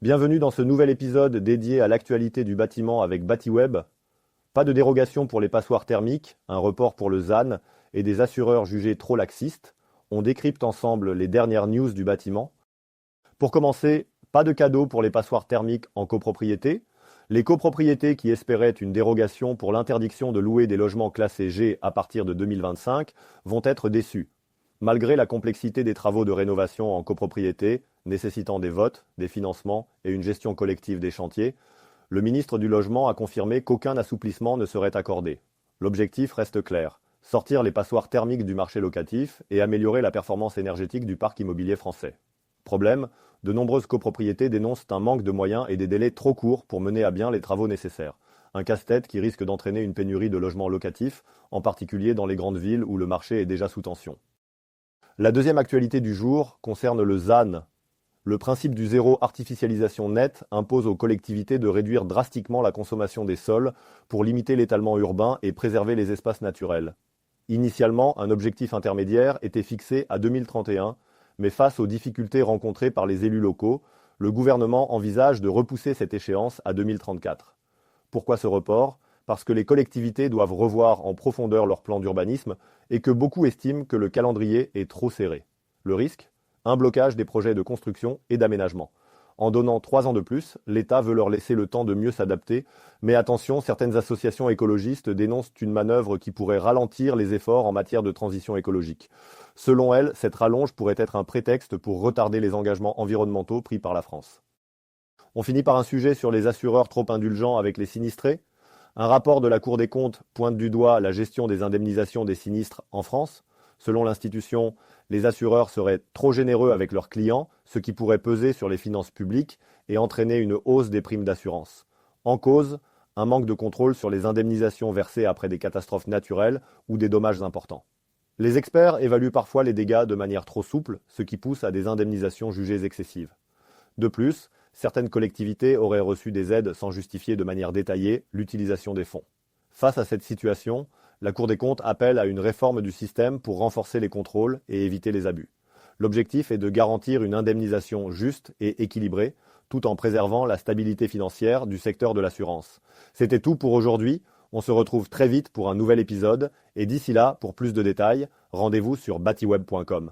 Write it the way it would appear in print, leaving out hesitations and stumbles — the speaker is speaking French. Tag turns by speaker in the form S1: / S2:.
S1: Bienvenue dans ce nouvel épisode dédié à l'actualité du bâtiment avec Batiweb. Pas de dérogation pour les passoires thermiques, un report pour le ZAN et des assureurs jugés trop laxistes. On décrypte ensemble les dernières news du bâtiment. Pour commencer, pas de cadeau pour les passoires thermiques en copropriété. Les copropriétés qui espéraient une dérogation pour l'interdiction de louer des logements classés G à partir de 2025 vont être déçues. Malgré la complexité des travaux de rénovation en copropriété, nécessitant des votes, des financements et une gestion collective des chantiers, le ministre du Logement a confirmé qu'aucun assouplissement ne serait accordé. L'objectif reste clair, sortir les passoires thermiques du marché locatif et améliorer la performance énergétique du parc immobilier français. Problème, de nombreuses copropriétés dénoncent un manque de moyens et des délais trop courts pour mener à bien les travaux nécessaires. Un casse-tête qui risque d'entraîner une pénurie de logements locatifs, en particulier dans les grandes villes où le marché est déjà sous tension. La deuxième actualité du jour concerne le ZAN. Le principe du zéro artificialisation nette impose aux collectivités de réduire drastiquement la consommation des sols pour limiter l'étalement urbain et préserver les espaces naturels. Initialement, un objectif intermédiaire était fixé à 2031, mais face aux difficultés rencontrées par les élus locaux, le gouvernement envisage de repousser cette échéance à 2034. Pourquoi ce report ? Parce que les collectivités doivent revoir en profondeur leur plan d'urbanisme et que beaucoup estiment que le calendrier est trop serré. Le risque ? Un blocage des projets de construction et d'aménagement. En donnant 3 ans de plus, l'État veut leur laisser le temps de mieux s'adapter, mais attention, certaines associations écologistes dénoncent une manœuvre qui pourrait ralentir les efforts en matière de transition écologique. Selon elles, cette rallonge pourrait être un prétexte pour retarder les engagements environnementaux pris par la France. On finit par un sujet sur les assureurs trop indulgents avec les sinistrés. Un rapport de la Cour des comptes pointe du doigt la gestion des indemnisations des sinistres en France. Selon l'institution, les assureurs seraient trop généreux avec leurs clients, ce qui pourrait peser sur les finances publiques et entraîner une hausse des primes d'assurance. En cause, un manque de contrôle sur les indemnisations versées après des catastrophes naturelles ou des dommages importants. Les experts évaluent parfois les dégâts de manière trop souple, ce qui pousse à des indemnisations jugées excessives. De plus, certaines collectivités auraient reçu des aides sans justifier de manière détaillée l'utilisation des fonds. Face à cette situation, la Cour des comptes appelle à une réforme du système pour renforcer les contrôles et éviter les abus. L'objectif est de garantir une indemnisation juste et équilibrée, tout en préservant la stabilité financière du secteur de l'assurance. C'était tout pour aujourd'hui. On se retrouve très vite pour un nouvel épisode. Et d'ici là, pour plus de détails, rendez-vous sur batiweb.com.